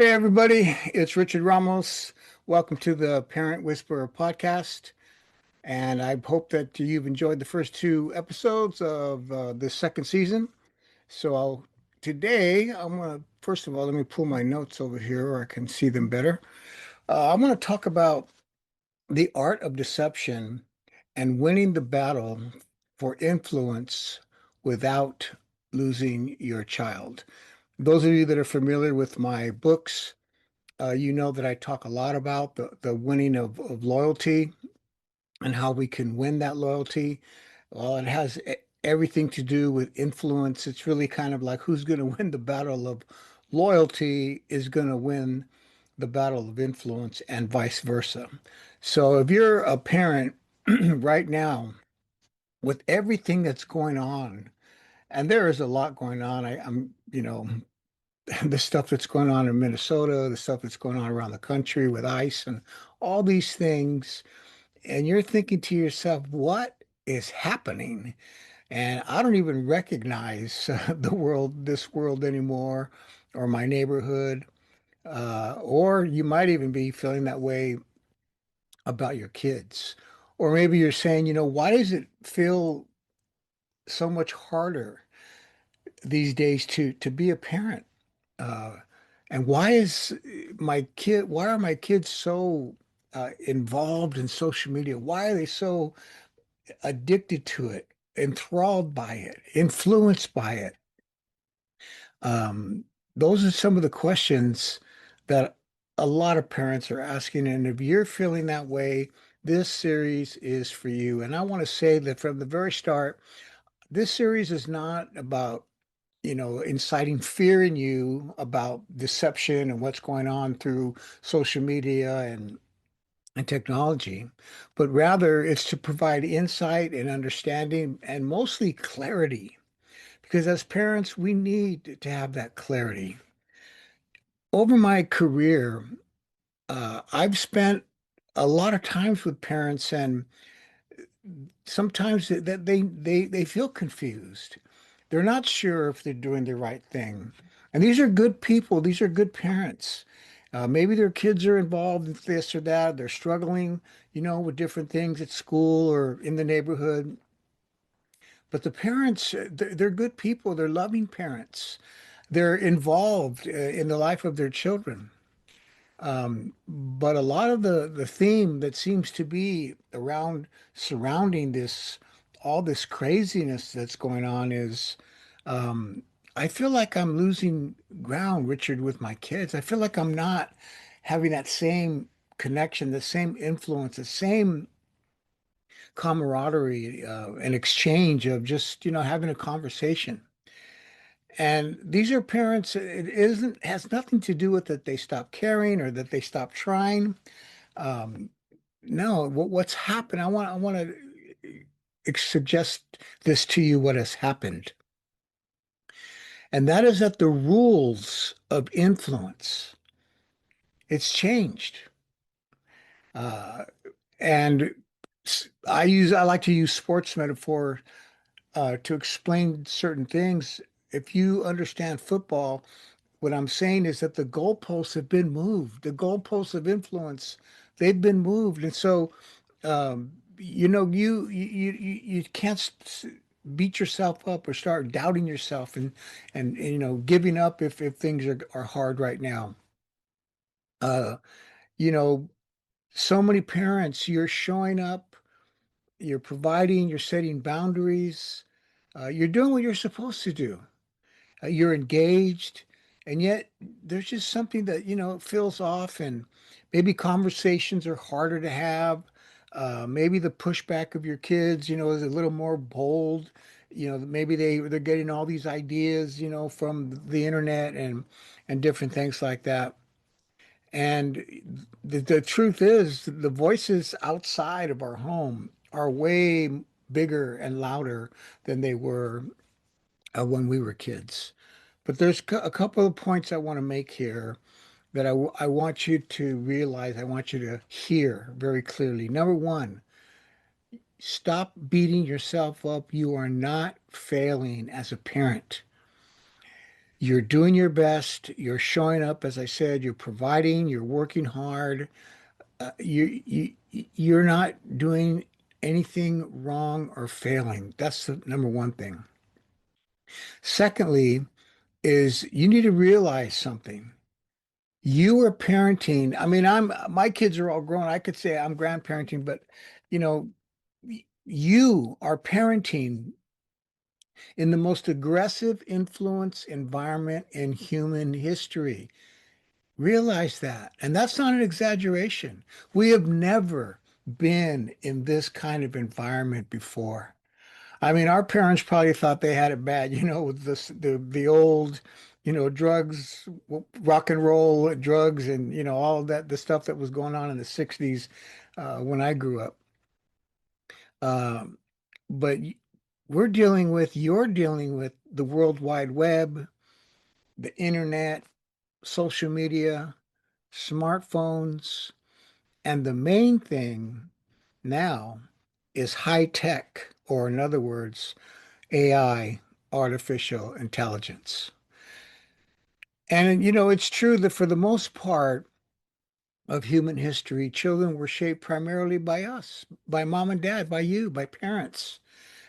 Hey everybody, it's Richard Ramos. Welcome to the Parent Whisperer podcast. And I hope that you've enjoyed the first two episodes of the second season. Today, I'm going to, first of all, let me pull my notes over here where I can see them better. I'm going to talk about the art of deception and winning the battle for influence without losing your child. Those of you that are familiar with my books, you know that I talk a lot about the winning of loyalty and how we can win that loyalty. Well, it has everything to do with influence. It's really kind of like who's going to win the battle of loyalty is going to win the battle of influence and vice versa. So if you're a parent right now with everything that's going on, and there is a lot going on, the stuff that's going on in Minnesota, the stuff that's going on around the country with ICE and all these things. And you're thinking to yourself, what is happening? And I don't even recognize this world anymore, or my neighborhood. Or you might even be feeling that way about your kids. Or maybe you're saying, why does it feel so much harder these days to be a parent? Uh, and why are my kids so involved in social media? Why are they so addicted to it, enthralled by it, influenced by it? Um, those are some of the questions that a lot of parents are asking. And if you're feeling that way, this series is for you. And I want to say that from the very start, this series is not about inciting fear in you about deception and what's going on through social media and technology, but rather it's to provide insight and understanding and mostly clarity. Because as parents, we need to have that clarity. Over my career, I've spent a lot of times with parents, and sometimes that they feel confused. They're not sure if they're doing the right thing. And these are good people. These are good parents. Maybe their kids are involved in this or that. They're struggling, with different things at school or in the neighborhood. But the parents, they're good people. They're loving parents. They're involved in the life of their children. But a lot of the theme that seems to be around surrounding all this craziness that's going on is, um, I feel like I'm losing ground, Richard, with my kids. I feel like I'm not having that same connection, the same influence, the same camaraderie, and exchange of just, having a conversation. And these are parents, it isn't has nothing to do with that they stop caring or that they stop trying. Um, no, what's happened? I want to suggest this to you, what has happened. And that is that the rules of influence, it's changed. Uh, and I like to use sports metaphor to explain certain things. If you understand football, what I'm saying is that the goalposts have been moved. The goalposts of influence, they've been moved. And so, you can't beat yourself up or start doubting yourself and giving up if things are hard right now. Uh, you know, so many parents, you're showing up, you're providing, you're setting boundaries, you're doing what you're supposed to do. You're engaged, and yet there's just something that, feels off, and maybe conversations are harder to have. Maybe the pushback of your kids, is a little more bold. Maybe they're getting all these ideas, from the internet and different things like that. And the truth is, the voices outside of our home are way bigger and louder than they were when we were kids. But there's a couple of points I want to make here that I want you to realize, I want you to hear very clearly. Number one, stop beating yourself up. You are not failing as a parent. You're doing your best. You're showing up, as I said, you're providing, you're working hard. You're not doing anything wrong or failing. That's the number one thing. Secondly, is you need to realize something. You are parenting. I mean, my kids are all grown. I could say I'm grandparenting, but you know, you are parenting in the most aggressive influence environment in human history. Realize that. And that's not an exaggeration. We have never been in this kind of environment before. I mean, our parents probably thought they had it bad, with the old, drugs, rock and roll drugs, and all of that, the stuff that was going on in the '60s when I grew up. Um, but you're dealing with the World Wide Web, the internet, social media, smartphones, and the main thing now is high tech, or in other words, AI, artificial intelligence. And it's true that for the most part of human history, children were shaped primarily by us, by mom and dad, by you, by parents.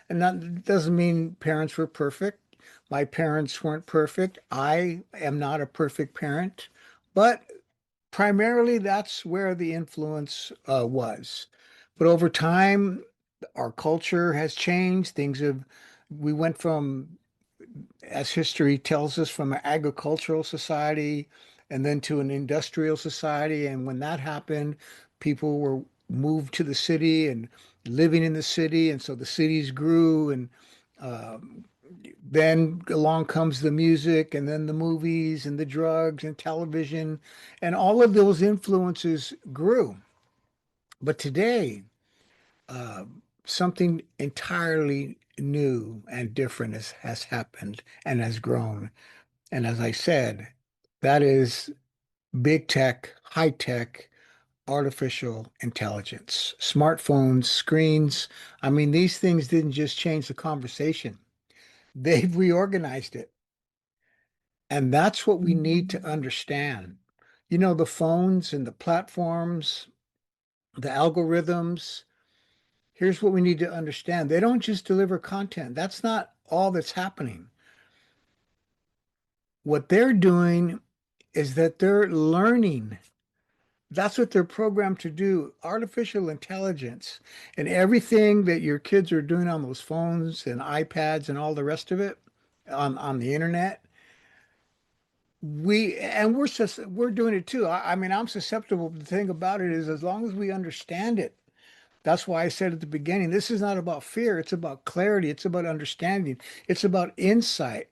And that doesn't mean parents were perfect. My parents weren't perfect. I am not a perfect parent, but primarily that's where the influence was. But over time, our culture has changed. We went from, as history tells us, from an agricultural society and then to an industrial society. And when that happened, people were moved to the city and living in the city. And so the cities grew. And then along comes the music and then the movies and the drugs and television. And all of those influences grew. But today, uh, something entirely new and different has happened and has grown. And as I said, that is big tech, high tech, artificial intelligence, smartphones, screens. I mean, these things didn't just change the conversation, they've reorganized it. And that's what we need to understand. The phones and the platforms, the algorithms. Here's what we need to understand. They don't just deliver content. That's not all that's happening. What they're doing is that they're learning. That's what they're programmed to do. Artificial intelligence and everything that your kids are doing on those phones and iPads and all the rest of it on the internet. We're doing it too. I mean, I'm susceptible. The thing about it is, as long as we understand it, that's why I said at the beginning, this is not about fear. It's about clarity. It's about understanding. It's about insight.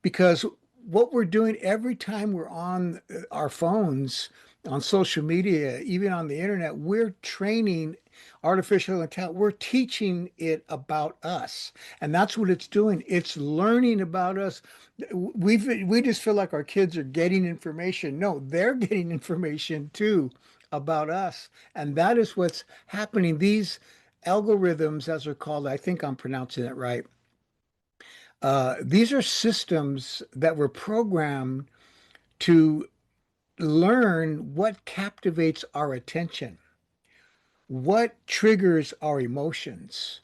Because what we're doing every time we're on our phones, on social media, even on the internet, we're training artificial intelligence. We're teaching it about us. And that's what it's doing. It's learning about us. We just feel like our kids are getting information. No, they're getting information too about us. And that is what's happening. These algorithms, as they're called, I think I'm pronouncing it right. These are systems that were programmed to learn what captivates our attention, what triggers our emotions,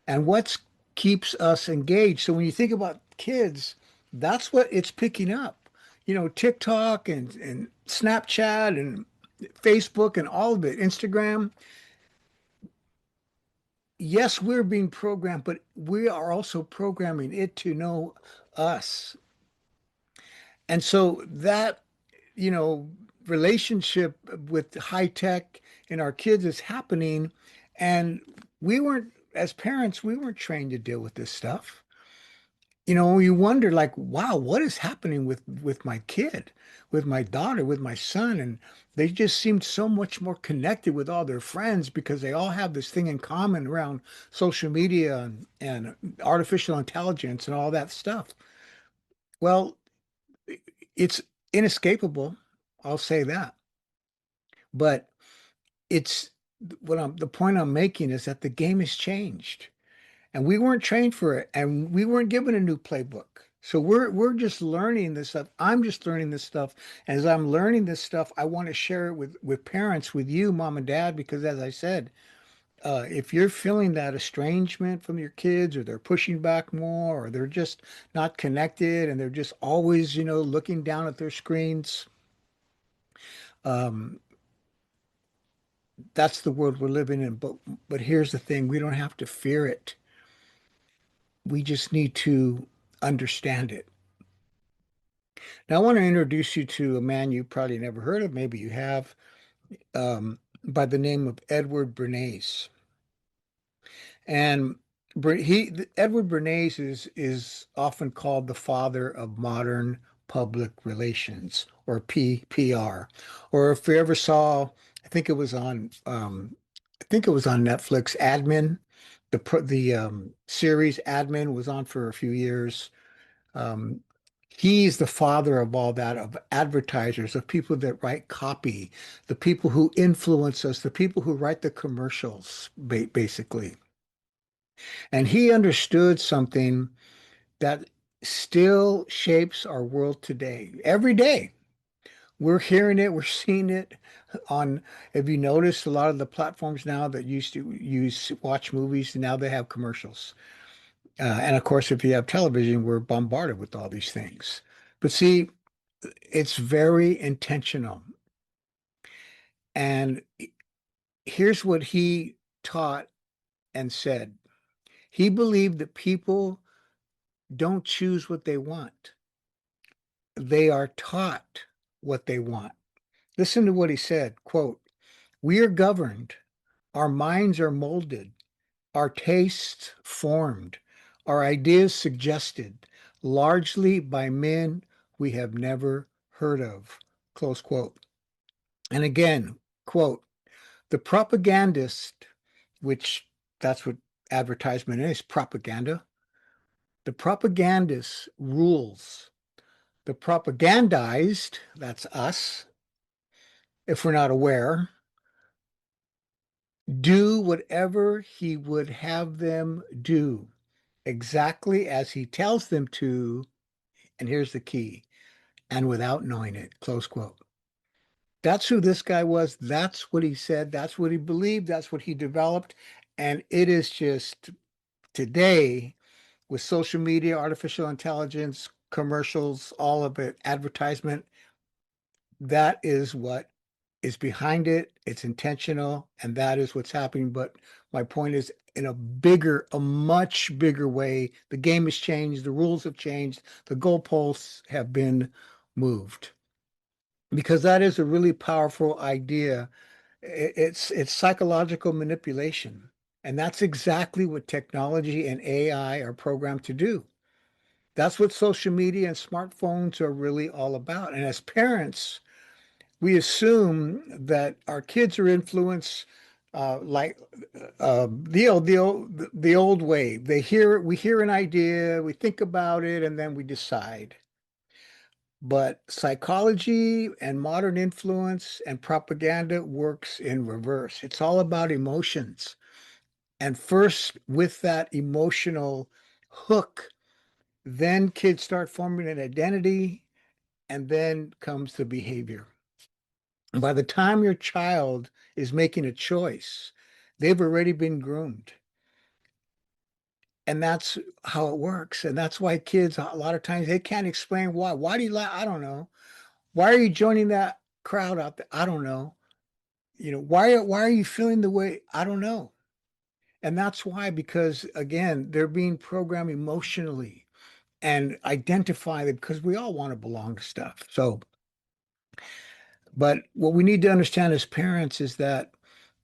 and what keeps us engaged. So when you think about kids, that's what it's picking up. TikTok and Snapchat and Facebook and all of it, Instagram. Yes, we're being programmed, but we are also programming it to know us. And so that, you know, relationship with high tech and our kids is happening. And as parents, we weren't trained to deal with this stuff. You wonder like, wow, what is happening with my kid, with my daughter, with my son? And they just seemed so much more connected with all their friends because they all have this thing in common around social media and artificial intelligence and all that stuff. Well, it's inescapable. I'll say that. But it's the point I'm making is that the game has changed and we weren't trained for it and we weren't given a new playbook. So we're just learning this stuff. I'm just learning this stuff. And as I'm learning this stuff, I want to share it with parents, with you, mom and dad, because as I said, if you're feeling that estrangement from your kids, or they're pushing back more, or they're just not connected, and they're just always, looking down at their screens, um, that's the world we're living in. But here's the thing, we don't have to fear it. We just need to understand it. Now, I want to introduce you to a man you probably never heard of, maybe you have, by the name of Edward Bernays. And Edward Bernays is often called the father of modern public relations, or PR. Or if you ever saw, I think it was on I think it was on Netflix, Admin, the series Admin was on for a few years. Um, he's the father of all that, of advertisers, of people that write copy, the people who influence us, the people who write the commercials, basically. And he understood something that still shapes our world today. Every day, we're hearing it, we're seeing it on, have you noticed a lot of the platforms now that used to use watch movies, now they have commercials. And of course, if you have television, we're bombarded with all these things. But see, it's very intentional. And here's what he taught and said. He believed that people don't choose what they want. They are taught what they want. Listen to what he said, quote, "We are governed, our minds are molded, our tastes formed, our ideas suggested, largely by men we have never heard of." Close quote. And again, quote, "The propagandist," which that's what advertisement is, propaganda. "The propagandist rules. The propagandized," that's us, if we're not aware, "do whatever he would have them do, exactly as he tells them to," and here's the key, "and without knowing it." Close quote. That's who this guy was. That's what he said. That's what he believed. That's what he developed. And it is just today, with social media, artificial intelligence, commercials, all of it, advertisement, that is what is behind it. It's intentional, and that is what's happening. But my point is, in a much bigger way, the game has changed, the rules have changed, the goalposts have been moved. Because that is a really powerful idea. It's psychological manipulation. And that's exactly what technology and AI are programmed to do. That's what social media and smartphones are really all about. And as parents, we assume that our kids are influenced, like the old way. We hear an idea, we think about it, and then we decide. But psychology and modern influence and propaganda works in reverse. It's all about emotions. And first, with that emotional hook, then kids start forming an identity, and then comes the behavior. And by the time your child is making a choice, they've already been groomed. And that's how it works. And that's why kids, a lot of times, they can't explain why. Why do you like? I don't know. Why are you joining that crowd out there? I don't know. Why are you feeling the way? I don't know. And that's why, because again, they're being programmed emotionally and identify them, because we all want to belong to stuff. So, but what we need to understand as parents is that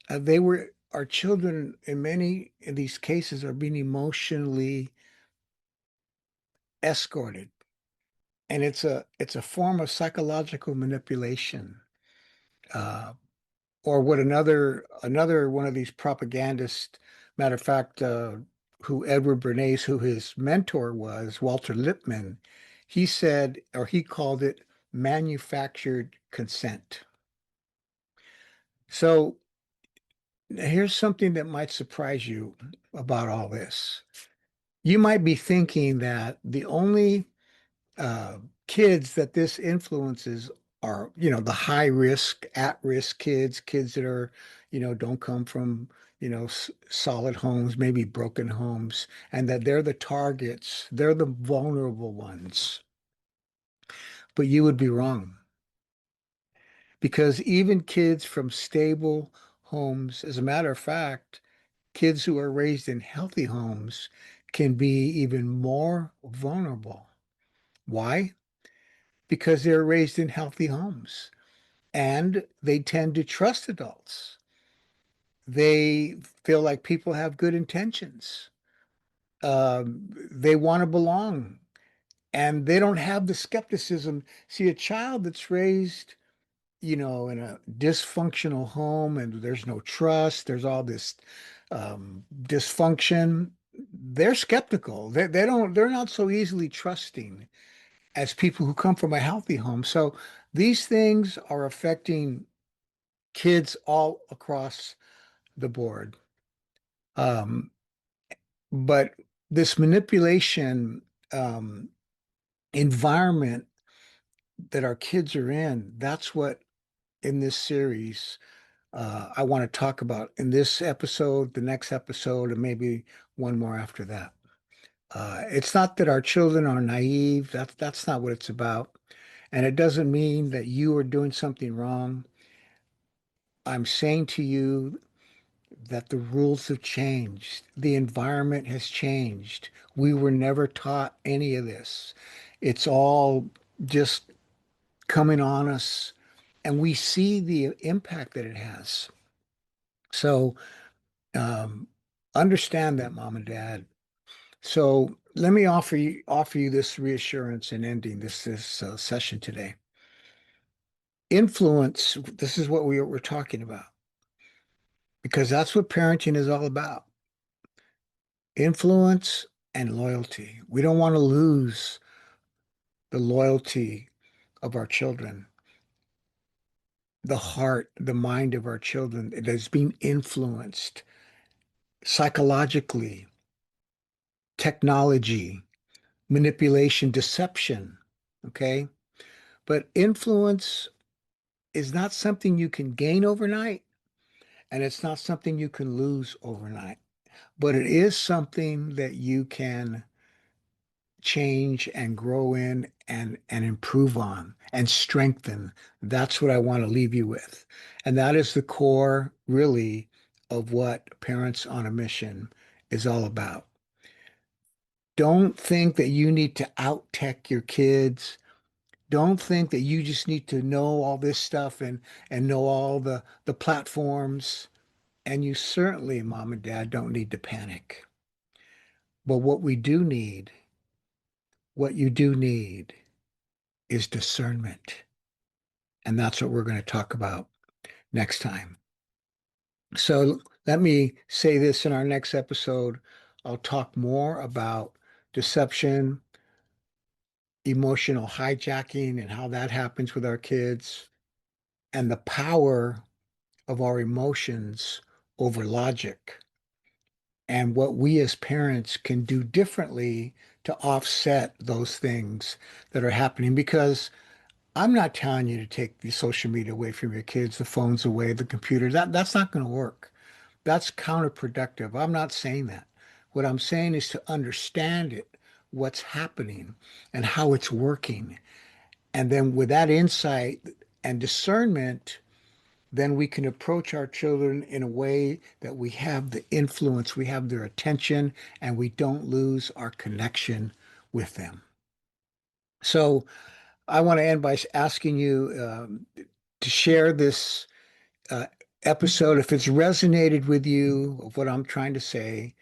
our children in many of these cases are being emotionally escorted. And it's a form of psychological manipulation. Uh, or what another one of these propagandists, matter of fact, who Edward Bernays, who his mentor was, Walter Lippmann, he said, or he called it, manufactured consent. So here's something that might surprise you about all this. You might be thinking that the only uh, kids that this influences are, the high risk, at risk kids, kids that are, don't come from, solid homes, maybe broken homes, and that they're the targets, they're the vulnerable ones. But you would be wrong because even kids from stable homes, as a matter of fact, kids who are raised in healthy homes can be even more vulnerable. Why? Because they're raised in healthy homes and they tend to trust adults. They feel like people have good intentions. They want to belong and they don't have the skepticism. See, a child that's raised, in a dysfunctional home and there's no trust, there's all this dysfunction. They're skeptical. They're not so easily trusting as people who come from a healthy home. So these things are affecting kids all across the board. Um, but this manipulation environment that our kids are in, that's what in this series I want to talk about in this episode, the next episode, and maybe one more after that. It's not that our children are naive. That's not what it's about. And it doesn't mean that you are doing something wrong. I'm saying to you that the rules have changed. The environment has changed. We were never taught any of this. It's all just coming on us, and we see the impact that it has. So, um, understand that, mom and dad. So, let me offer you this reassurance in ending this session today. Influence. This is what we're talking about because that's what parenting is all about. Influence and loyalty. We don't want to lose the loyalty of our children, the heart, the mind of our children that is being influenced psychologically, technology, manipulation, deception. Okay. But influence is not something you can gain overnight, and it's not something you can lose overnight, but it is something that you can change and grow in and improve on and strengthen. That's what I want to leave you with. And that is the core, really, of what Parents on a Mission is all about. Don't think that you need to out tech your kids. Don't think that you just need to know all this stuff and know all the platforms. And you certainly, mom and dad, don't need to panic. But what you do need is discernment. And that's what we're going to talk about next time. So let me say this in our next episode. I'll talk more about deception, emotional hijacking, and how that happens with our kids, and the power of our emotions over logic, and what we as parents can do differently to offset those things that are happening. Because I'm not telling you to take the social media away from your kids, the phones away, the computers. That's not going to work. That's counterproductive. I'm not saying that. What I'm saying is to understand it, what's happening and how it's working. And then with that insight and discernment, then we can approach our children in a way that we have the influence, we have their attention, and we don't lose our connection with them. So I want to end by asking you to share this uh, episode if it's resonated with you of what I'm trying to say.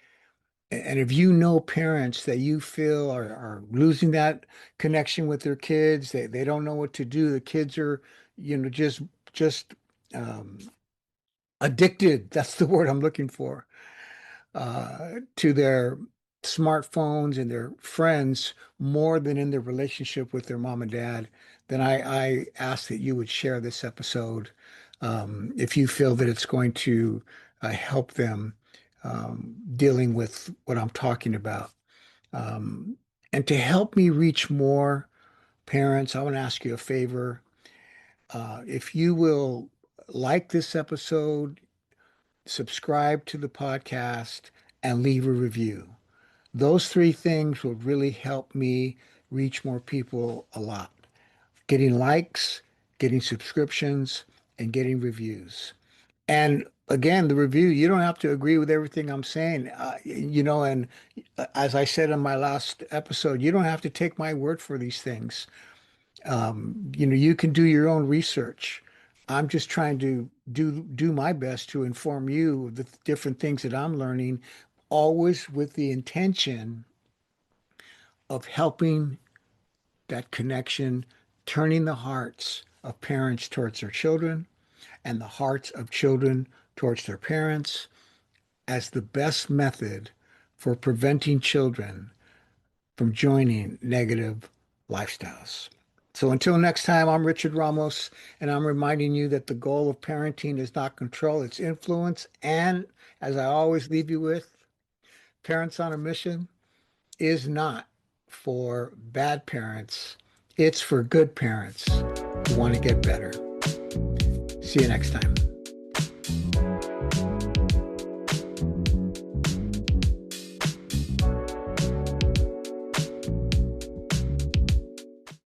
And if you know parents that you feel are losing that connection with their kids, they don't know what to do. The kids are, just um, addicted. That's the word I'm looking for, to their smartphones and their friends more than in their relationship with their mom and dad. Then I ask that you would share this episode if you feel that it's going to help them dealing with what I'm talking about. Um, and to help me reach more Parents, I want to ask you a favor. If you will like this episode, subscribe to the podcast, and leave a review. Those three things will really help me reach more people a lot. Getting likes, getting subscriptions, and getting reviews. And again, the review, you don't have to agree with everything I'm saying. And as I said in my last episode, you don't have to take my word for these things. You can do your own research. I'm just trying to do my best to inform you of the different things that I'm learning, always with the intention of helping that connection, turning the hearts of parents towards their children and the hearts of children towards their parents as the best method for preventing children from joining negative lifestyles. So until next time, I'm Richard Ramos, and I'm reminding you that the goal of parenting is not control, it's influence. And as I always leave you with, parents on a mission is not for bad parents, it's for good parents who want to get better. See you next time.